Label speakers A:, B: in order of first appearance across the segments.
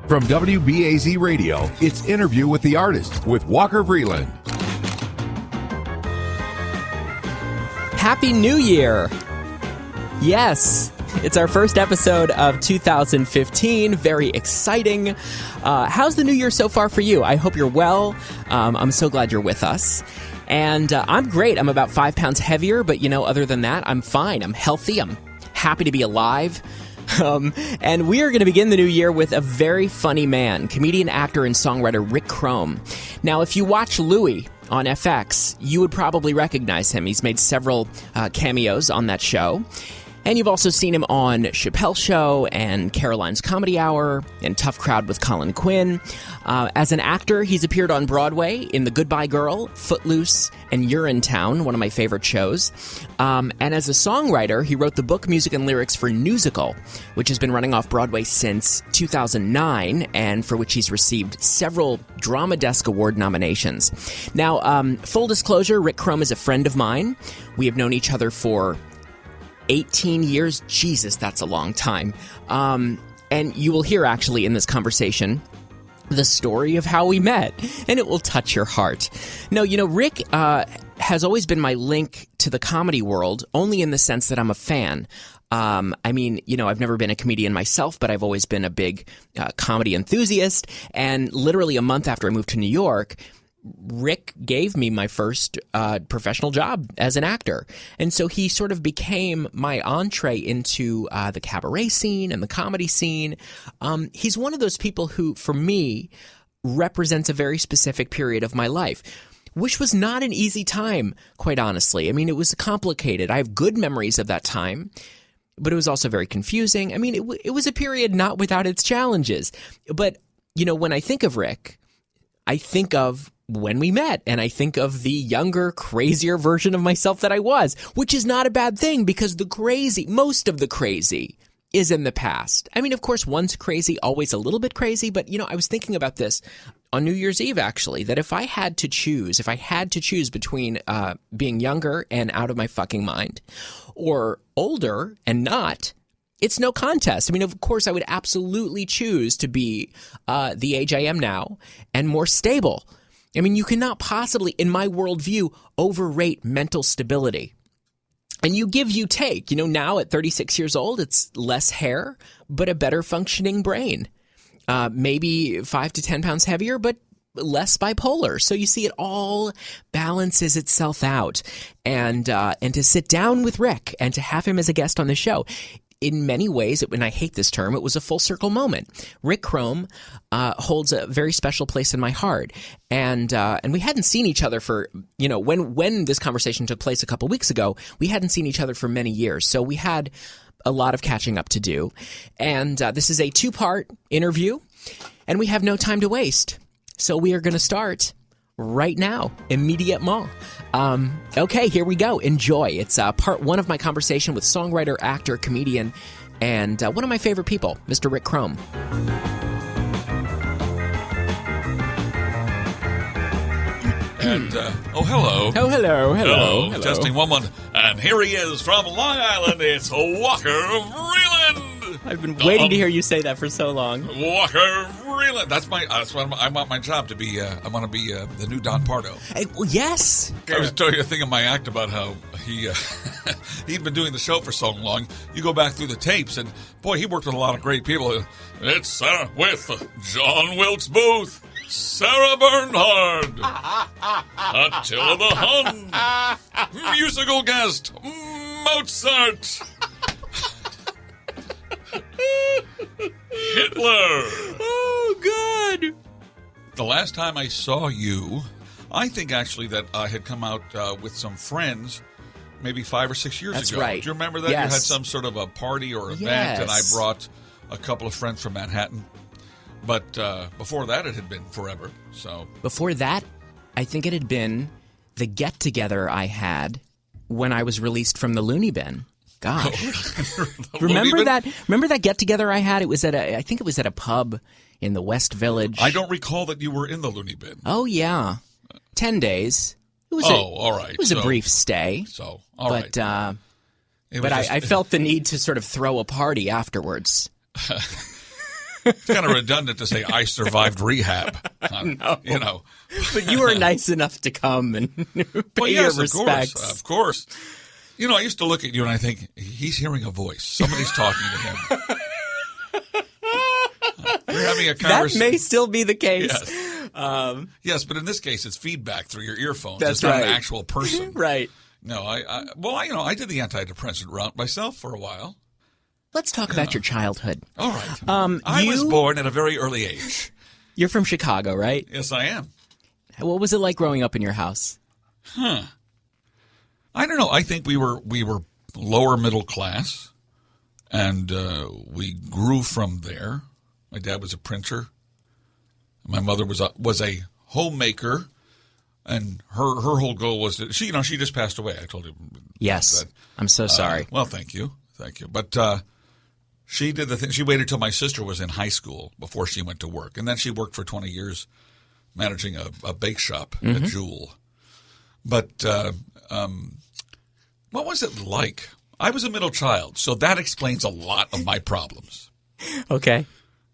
A: From WBAZ Radio, it's Interview with the Artist with Walker Vreeland.
B: Happy New Year! Yes, it's our first episode of 2015. Very exciting. How's the new year so far for you? I hope you're well. I'm so glad you're with us. And I'm great. I'm about 5 pounds heavier, but other than that, I'm fine. I'm healthy. I'm happy to be alive. And we are going to begin the new year with a very funny man, comedian, actor, and songwriter Rick Crom. Now, if you watch Louie on FX, you would probably recognize him. He's made several cameos on that show. And you've also seen him on Chappelle's Show and Caroline's Comedy Hour and Tough Crowd with Colin and Quinn. As an actor, he's appeared on Broadway in The Goodbye Girl, Footloose, and Urinetown, one of my favorite shows. And as a songwriter, he wrote the book, music, and lyrics for Newsicle, which has been running off Broadway since 2009, and for which he's received several Drama Desk Award nominations. Now, full disclosure, Rick Crom is a friend of mine. We have known each other for 18 years. Jesus, that's a long time. And you will hear, actually, in this conversation, the story of how we met, and it will touch your heart. No, Rick has always been my link to the comedy world, only in the sense that I'm a fan. I've never been a comedian myself, but I've always been a big comedy enthusiast, and literally a month after I moved to New York, Rick gave me my first professional job as an actor. And so he sort of became my entree into the cabaret scene and the comedy scene. He's one of those people who, for me, represents a very specific period of my life, which was not an easy time, quite honestly. It was complicated. I have good memories of that time, but it was also very confusing. It was a period not without its challenges. But, when I think of Rick, I think of when we met, and I think of the younger, crazier version of myself that I was, which is not a bad thing, because most of the crazy is in the past. Of course, once crazy, always a little bit crazy, but, I was thinking about this on New Year's Eve, actually, that if I had to choose between being younger and out of my fucking mind, or older and not, it's no contest. Of course, I would absolutely choose to be the age I am now and more stable. You cannot possibly, in my worldview, overrate mental stability. And you take. Now at 36 years old, it's less hair, but a better functioning brain. Maybe 5 to 10 pounds heavier, but less bipolar. So you see, it all balances itself out. And to sit down with Rick and to have him as a guest on the show, in many ways, and I hate this term, it was a full circle moment. Rick Crom holds a very special place in my heart, and we hadn't seen each other for, when this conversation took place a couple weeks ago, we hadn't seen each other for many years, so we had a lot of catching up to do. And this is a 2-part interview, and we have no time to waste, so we are going to start right now, immediatement. Okay, here we go. Enjoy. It's part 1 of my conversation with songwriter, actor, comedian, and one of my favorite people, Mr. Rick Crom.
C: And, hello.
B: Oh, hello.
C: Testing 1-1. And here he is from Long Island. It's Walker Vreeland.
B: I've been waiting to hear you say that for so long.
C: Walker Vreeland. That's what I want my job to be. I want to be the new Don Pardo.
B: Hey, well, yes.
C: I was telling you a thing in my act about how he'd been doing the show for so long. You go back through the tapes, and boy, he worked with a lot of great people. It's Sarah with John Wilkes Booth, Sarah Bernhardt, Attila the Hun, musical guest Mozart, Hitler.
B: Oh, God.
C: The last time I saw you, I think actually that I had come out with some friends maybe 5 or 6 years
B: That's
C: ago.
B: right.
C: Do you remember that?
B: Yes.
C: You had some sort of a party or event,
B: Yes.
C: and I brought a couple of friends from Manhattan. But before that, it had been forever. So
B: Before that, I think it had been the get-together I had when I was released from the loony bin. Gosh. Remember that get-together I had? It was I think it was at a pub in the West Village.
C: I don't recall that you were in the loony bin.
B: Oh, yeah. 10 days. It was
C: all right.
B: It was a brief stay.
C: So, all right.
B: But I felt the need to sort of throw a party afterwards.
C: It's kind of redundant to say I survived rehab.
B: No.
C: You know.
B: But you were nice enough to come and pay your respects.
C: Of course. You know, I used to look at you and I think, he's hearing a voice. Somebody's talking to him. We're having a conversation.
B: That may still be the case.
C: Yes. Yes, but in this case, it's feedback through your earphones.
B: That's
C: it's not
B: right.
C: an actual person.
B: Right.
C: No, I did the antidepressant route myself for a while.
B: Let's talk about your childhood.
C: All right. I was born at a very early age.
B: You're from Chicago, right?
C: Yes, I am.
B: What was it like growing up in your house?
C: I don't know. I think we were lower middle class, and we grew from there. My dad was a printer. My mother was a homemaker, and her whole goal was that she just passed away. I told you.
B: Yes,
C: that.
B: I'm so sorry.
C: Well, thank you. But she did the thing. She waited till my sister was in high school before she went to work, and then she worked for 20 years managing a bake shop at Jewel. But what was it like? I was a middle child, so that explains a lot of my problems.
B: Okay.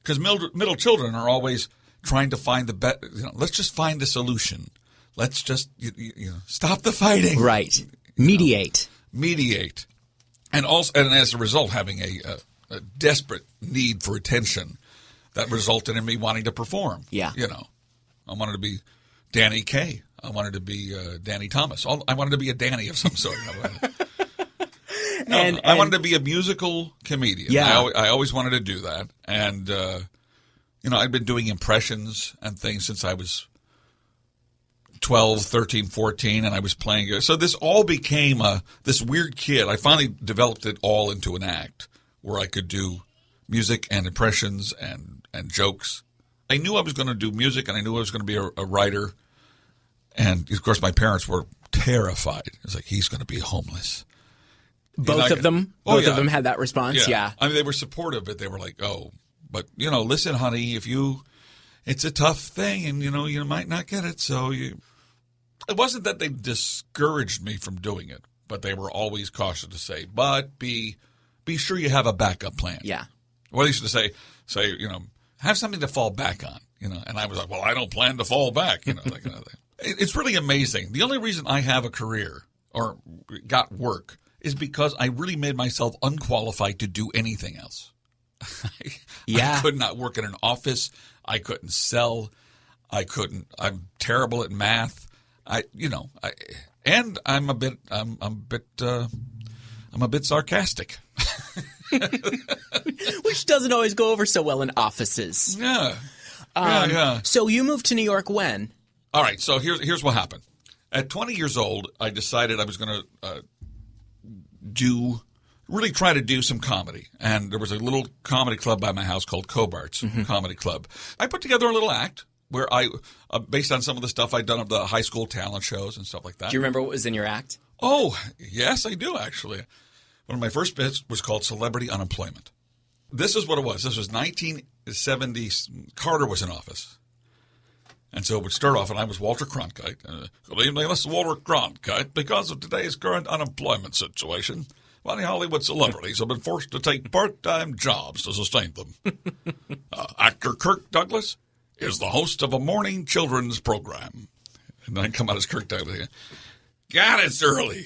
C: Because middle children are always trying to find the best. Let's just find a solution. Let's just stop the fighting.
B: Right. Mediate.
C: Mediate, and as a result, having a desperate need for attention that resulted in me wanting to perform.
B: Yeah.
C: I wanted to be Danny Kaye. I wanted to be Danny Thomas. I wanted to be a Danny of some sort. I wanted to be a musical comedian.
B: Yeah.
C: I always wanted to do that. And, I'd been doing impressions and things since I was 12, 13, 14, and I was playing. So this all became this weird kid. I finally developed it all into an act where I could do music and impressions and jokes. I knew I was going to do music, and I knew I was going to be a writer. And, of course, my parents were terrified. It's like, he's going to be homeless.
B: Both of them? Both of them had that response? Yeah.
C: I mean, they were supportive, but they were like, but, listen, honey, it's a tough thing, and, you might not get it, so it wasn't that they discouraged me from doing it, but they were always cautious to say, but be sure you have a backup plan.
B: Yeah.
C: Well, they used to say, have something to fall back on, and I was like, well, I don't plan to fall back, that kind of thing. It's really amazing. The only reason I have a career or got work is because I really made myself unqualified to do anything else. I could not work in an office. I couldn't sell. I'm terrible at math. And I'm a bit sarcastic.
B: Which doesn't always go over so well in offices.
C: Yeah.
B: So you moved to New York when?
C: All right, so here's what happened. At 20 years old, I decided I was going to try to do some comedy. And there was a little comedy club by my house called Cobart's Comedy Club. I put together a little act where I, based on some of the stuff I'd done of the high school talent shows and stuff like that.
B: Do you remember what was in your act?
C: Oh, yes, I do, actually. One of my first bits was called Celebrity Unemployment. This is what it was. This was 1970. Carter was in office. And so it would start off, and I was Walter Cronkite. Good evening, this is Walter Cronkite. Because of today's current unemployment situation, many Hollywood celebrities have been forced to take part-time jobs to sustain them. Actor Kirk Douglas is the host of a morning children's program. And then I come out as Kirk Douglas. God, it's early.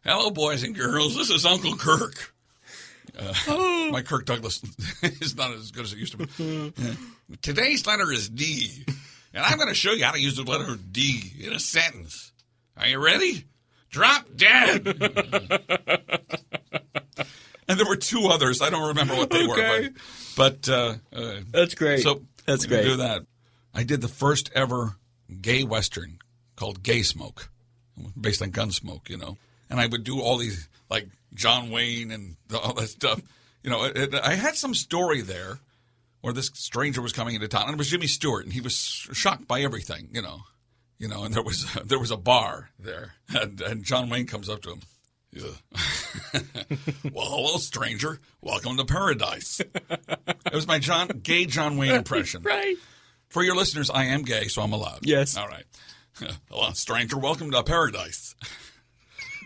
C: Hello, boys and girls. This is Uncle Kirk. My Kirk Douglas is not as good as it used to be. Today's letter is D, and I'm going to show you how to use the letter D in a sentence. Are you ready? Drop dead. And there were two others. I don't remember what they were. But
B: that's great.
C: So
B: that's great.
C: Do that. I did the first ever gay Western called Gay Smoke, based on Gunsmoke, And I would do all these, like John Wayne and all that stuff. I had some story there where this stranger was coming into town, and it was Jimmy Stewart, and he was shocked by everything, and there was a bar there, and John Wayne comes up to him. Yeah. Well, hello, stranger. Welcome to paradise. It was my gay John Wayne impression.
B: Right.
C: For your listeners, I am gay, so I'm allowed.
B: Yes.
C: All right. Hello, stranger. Welcome to paradise.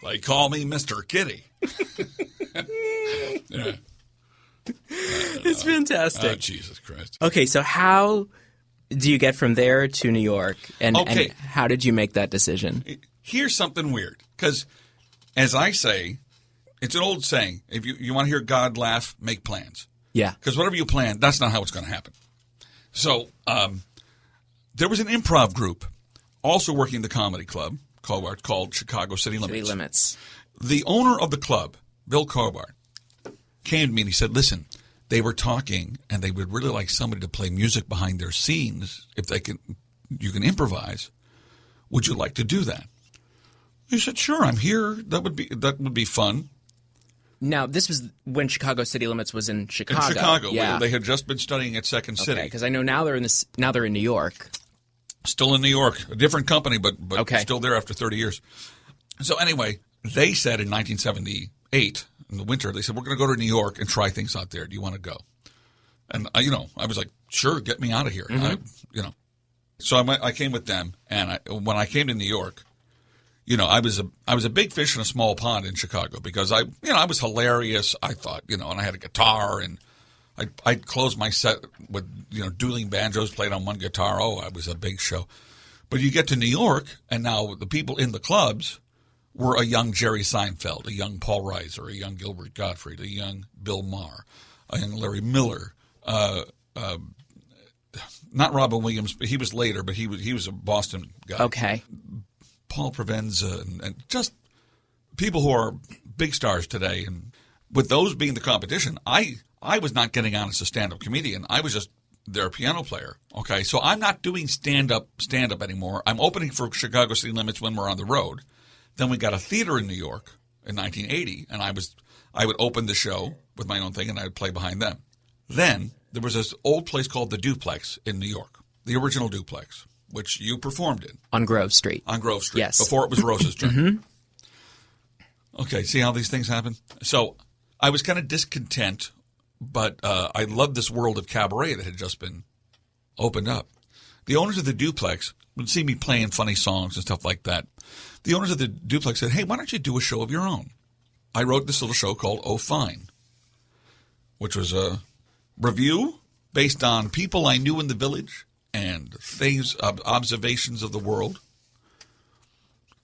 C: They call me Mr. Kitty. Yeah.
B: It's fantastic.
C: Oh, Jesus Christ.
B: Okay, so how do you get from there to New York? And how did you make that decision?
C: Here's something weird. Because, as I say, it's an old saying. If you want to hear God laugh, make plans.
B: Yeah.
C: Because whatever you plan, that's not how it's going to happen. So there was an improv group also working the comedy club called Chicago City Limits. The owner of the club, Bill Cobart, came to me and he said, listen, they were talking and they would really like somebody to play music behind their scenes if you can improvise. Would you like to do that? I said, sure, I'm here. That would be fun.
B: Now, this was when Chicago City Limits was in Chicago.
C: In Chicago.
B: Yeah.
C: They had just been studying at Second City.
B: Because I know now they're in New York.
C: Still in New York. A different company, but still there after 30 years. So anyway, they said in 1978, in the winter, they said, we're going to go to New York and try things out there. Do you want to go? And, I was like, sure, get me out of here.
B: Mm-hmm.
C: So I came with them, and when I came to New York, I was a big fish in a small pond in Chicago because I was hilarious. I thought, and I had a guitar, and I'd close my set with, dueling banjos played on one guitar. Oh, I was a big show. But you get to New York, and now the people in the clubs were a young Jerry Seinfeld, a young Paul Reiser, a young Gilbert Gottfried, a young Bill Maher, a young Larry Miller, not Robin Williams, but he was later, but he was a Boston guy.
B: Okay.
C: Paul Provenza, and just people who are big stars today. And with those being the competition, I was not getting on as a stand-up comedian. I was just their piano player. Okay, so I'm not doing stand-up anymore. I'm opening for Chicago City Limits when we're on the road. Then we got a theater in New York in 1980, and I would open the show with my own thing, and I would play behind them. Then there was this old place called the Duplex in New York, the original Duplex, which you performed in.
B: On Grove Street.
C: On Grove Street.
B: Yes.
C: Before it was Rose's turn. Mm-hmm. Okay, see how these things happen? So I was kind of discontent, but I loved this world of cabaret that had just been opened up. The owners of the Duplex would see me playing funny songs and stuff like that. The owners of the Duplex said, hey, why don't you do a show of your own? I wrote this little show called Oh Fine, which was a review based on people I knew in the village and things, observations of the world.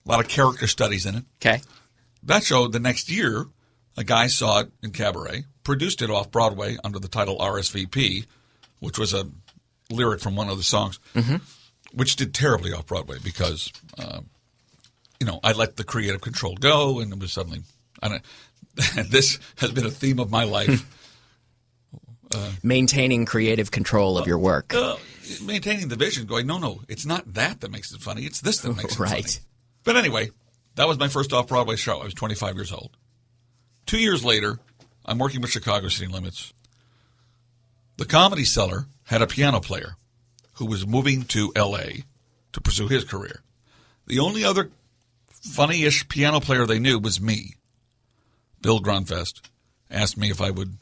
C: A lot of character studies in it.
B: Okay.
C: That show, the next year, a guy saw it in cabaret, produced it off-Broadway under the title RSVP, which was a lyric from one of the songs, which did terribly off-Broadway because, I let the creative control go, and it was suddenly this has been a theme of my life.
B: Maintaining creative control of your work.
C: Maintaining the vision, going, no, it's not that makes it funny. It's this that makes it funny.
B: Right.
C: But anyway, that was my first off-Broadway show. I was 25 years old. 2 years later, I'm working with Chicago City Limits. The Comedy Cellar had a piano player who was moving to L.A. to pursue his career. The only other funny-ish piano player they knew was me. Bill Grunfest asked me if I would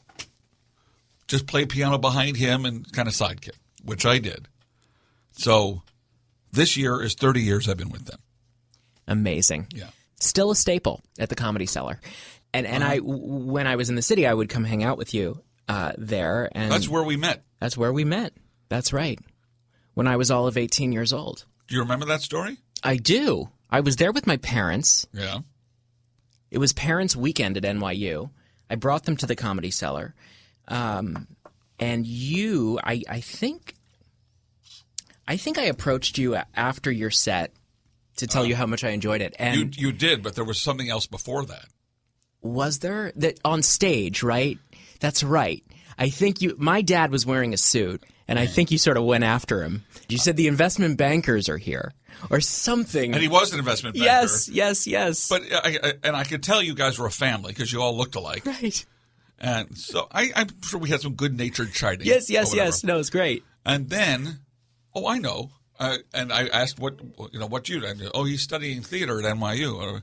C: just play piano behind him and kind of sidekick, which I did. So this year is 30 years I've been with them.
B: Amazing.
C: Yeah.
B: Still a staple at the Comedy Cellar. And when I was in the city, I would come hang out with you there. And
C: that's where we met.
B: That's where we met. That's right. When I was all of 18 years old.
C: Do you remember that story?
B: I do. I was there with my parents.
C: Yeah.
B: It was Parents' Weekend at NYU. I brought them to the Comedy Cellar. And you, I think I approached you after your set to tell you how much I enjoyed it. And
C: you did, but there was something else before that.
B: Was there? That on stage, right? That's right. I think my dad was wearing a suit, and I think you sort of went after him. You said the investment bankers are here or something.
C: And he was an investment banker.
B: Yes.
C: But I could tell you guys were a family because you all looked alike.
B: Right.
C: And so I'm sure we had some good-natured chiding.
B: Yes. No, it's great.
C: And then, I know. And I asked what you did. Oh, he's studying theater at NYU.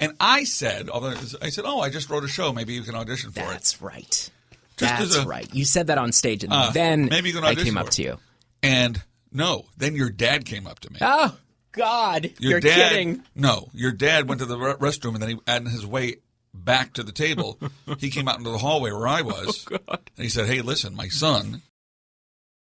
C: And I said, I just wrote a show. Maybe you can audition for it.
B: That's right. That's right. You said that on stage, and then
C: maybe you can
B: I came up to you.
C: And no, then your dad came up to me.
B: Oh, God. You're kidding.
C: No, your dad went to the restroom, and then on his way back to the table. He came out into the hallway where I was, and he said, "Hey, listen, my son